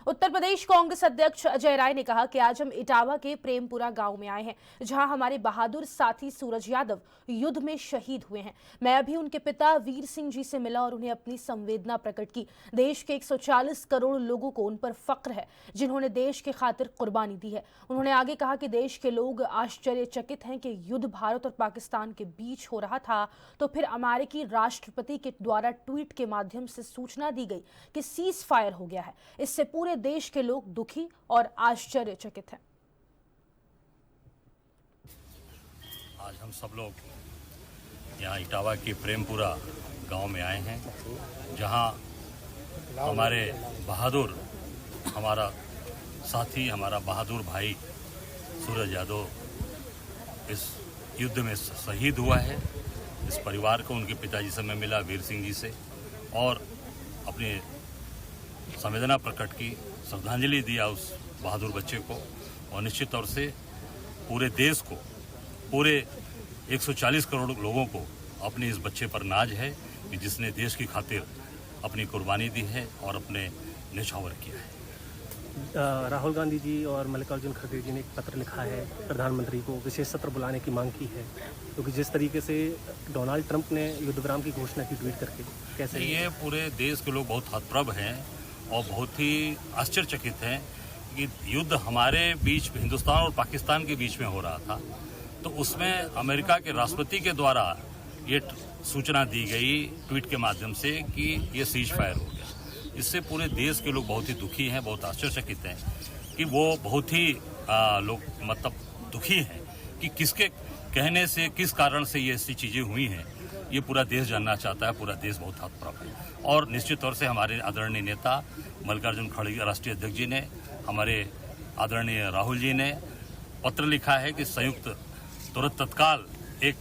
उत्तर प्रदेश कांग्रेस अध्यक्ष अजय राय ने कहा कि आज हम इटावा के प्रेमपुरा गांव में आए हैं, जहां हमारे बहादुर साथी सूरज यादव युद्ध में शहीद हुए हैं। मैं अभी उनके पिता वीर सिंह जी से मिला और उन्हें अपनी संवेदना प्रकट की। देश के 140 करोड़ लोगों को उन पर फख्र है, जिन्होंने देश के खातिर कुर्बानी दी है। उन्होंने आगे कहा कि देश के लोग आश्चर्यचकित हैं कि युद्ध भारत और पाकिस्तान के बीच हो रहा था, तो फिर अमेरिकी राष्ट्रपति के द्वारा ट्वीट के माध्यम से सूचना दी गई कि सीज फायर हो गया है। इससे पूरे देश के लोग दुखी और आश्चर्यचकित हैं। आज हम सब लोग यहाँ इटावा के प्रेमपुरा गांव में आए हैं, जहां हमारे बहादुर, हमारा साथी, हमारा बहादुर भाई सूरज यादव इस युद्ध में शहीद हुआ है। इस परिवार को उनके पिताजी से मैं मिला, वीर सिंह जी से, और अपनी संवेदना प्रकट की, श्रद्धांजलि दिया उस बहादुर बच्चे को। और निश्चित तौर से पूरे देश को, पूरे 140 करोड़ लोगों को अपने इस बच्चे पर नाज है कि जिसने देश की खातिर अपनी कुर्बानी दी है और अपने न्यौछावर किया है। राहुल गांधी जी और मल्लिकार्जुन खड़गे जी ने एक पत्र लिखा है, प्रधानमंत्री को विशेष सत्र बुलाने की मांग की है, क्योंकि जिस तरीके से डोनाल्ड ट्रंप ने युद्ध विराम की घोषणा की ट्वीट करके, कैसे ये पूरे देश के लोग बहुत हतप्रभ हैं और बहुत ही आश्चर्यचकित हैं कि युद्ध हमारे बीच, हिंदुस्तान और पाकिस्तान के बीच में हो रहा था, तो उसमें अमेरिका के राष्ट्रपति के द्वारा ये सूचना दी गई ट्वीट के माध्यम से कि ये सीज फायर हो गया। इससे पूरे देश के लोग बहुत ही दुखी हैं, बहुत आश्चर्यचकित हैं कि वो बहुत ही लोग मतलब दुखी हैं कि किसके कहने से, किस कारण से ये ऐसी चीज़ें हुई हैं। ये पूरा देश जानना चाहता है, पूरा देश बहुत हतप्रभ है। और निश्चित तौर से हमारे आदरणीय नेता मल्लिकार्जुन खड़गे राष्ट्रीय अध्यक्ष जी ने, हमारे आदरणीय राहुल जी ने पत्र लिखा है कि संयुक्त तुरंत तत्काल एक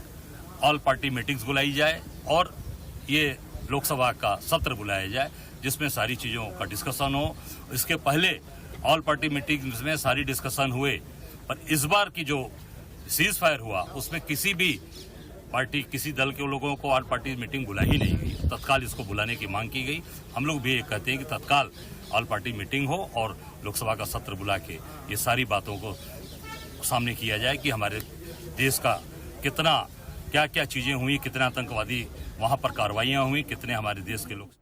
ऑल पार्टी मीटिंग्स बुलाई जाए और ये लोकसभा का सत्र बुलाया जाए, जिसमें सारी चीज़ों का डिस्कशन हो। इसके पहले ऑल पार्टी मीटिंग्स में सारी डिस्कशन हुए, पर इस बार की जो सीज फायर हुआ उसमें किसी भी पार्टी, किसी दल के लोगों को ऑल पार्टी मीटिंग बुलाई ही नहीं गई। तत्काल इसको बुलाने की मांग की गई। हम लोग भी ये कहते हैं कि तत्काल ऑल पार्टी मीटिंग हो और लोकसभा का सत्र बुला के ये सारी बातों को सामने किया जाए कि हमारे देश का कितना, क्या क्या चीज़ें हुई, कितना आतंकवादी वहाँ पर कार्रवाइयाँ हुई, कितने हमारे देश के लोग